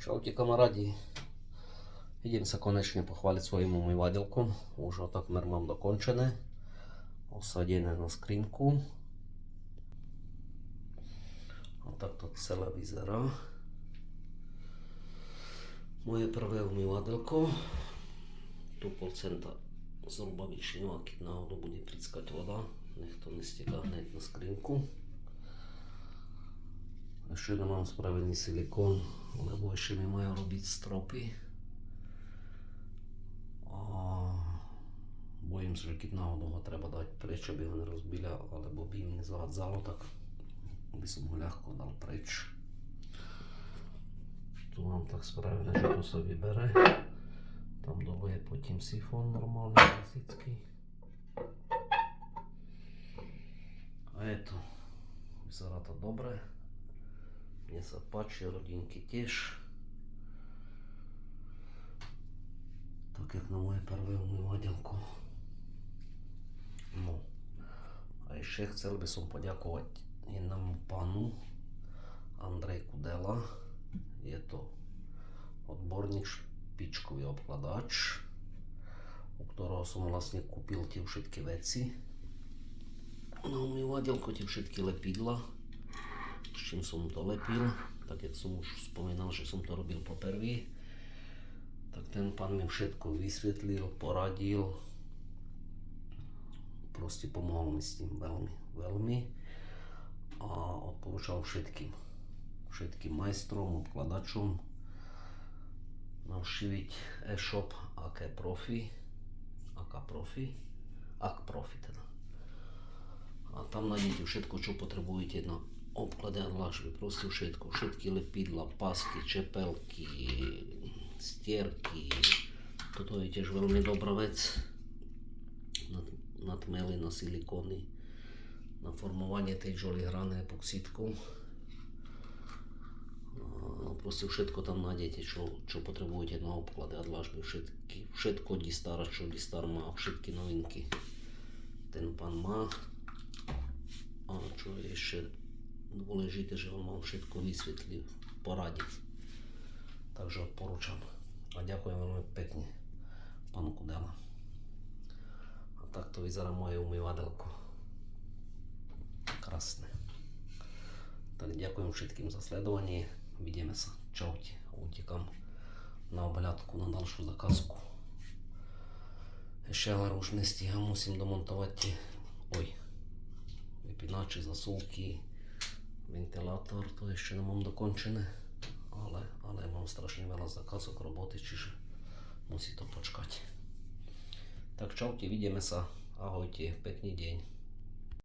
Čaute kamarádi, idem sa konečne pochváliť svojim umývadelkom, už ho takmer mám dokončené, osadené na skrinku. A takto celé vyzerá moje prvé umývadelko. Tu pol centa zhruba vyčnila, keď náhodou bude prickať voda, nech to nesteká hneď na skrinku. Ešte nemám spravený silikón, lebo ešte mi majú robiť stropy. A bojím sa, že keď náhodou ho treba dať preč, aby ho nerozbila, alebo by im nezvádzalo, tak by som ho ľahko dal preč. Tu mám tak spravené, že to sa vybere. Tam dole je pod tým sifón normálny, klasický. A je to, vyzerá to dobre. Mne sa páči, rodinky tiež. Tak jak na moje prvé umývadelko. No. A ešte chcel by som poďakovať jednému pánu, Andrej Kudela. Je to odborník, špičkový obkladač, u ktorého som vlastne kúpil tie všetky veci. Na umývadelko tie všetky lepidla, s čím som to lepil, tak jak som už spomínal, že som to robil poprvý, tak ten pán mi všetko vysvetlil, poradil, proste pomohol mi s tým veľmi a odporúčal všetkým majstrom, obkladačom navštíviť e-shop AK Profi teda. A tam nájdete všetko, čo potrebujete na obklade a dlažby, proste všetky lepidla, pasky, čepelky, stierky. Toto je tiež veľmi dobrá vec na tmely, na silikóny, na formovanie tej žoly hrané epoxidkou. Proste všetko tam nájdete, čo potrebujete na obklade a dlažby, všetko Distar, čo Distar má, všetky novinky ten pán má. A čo je ešte dôležité, že on vám všetko vysvetlí, poradí. Takže odporúčam. A ďakujem veľmi pekne, pán Kudela. A takto vyzerá moje umývadelko. Krásne. Tak ďakujem všetkým za sledovanie. Vidíme sa. Čaute. Utekam na obhľadku na ďalšiu zakázku. Ešte ale už nestíham, musím domontovať tie vypínače, zasúky, ventilátor, to ešte nemám dokončené, ale mám strašne veľa zakázok roboty, čiže musí to počkať. Tak čaute, vidíme sa, ahojte, pekný deň.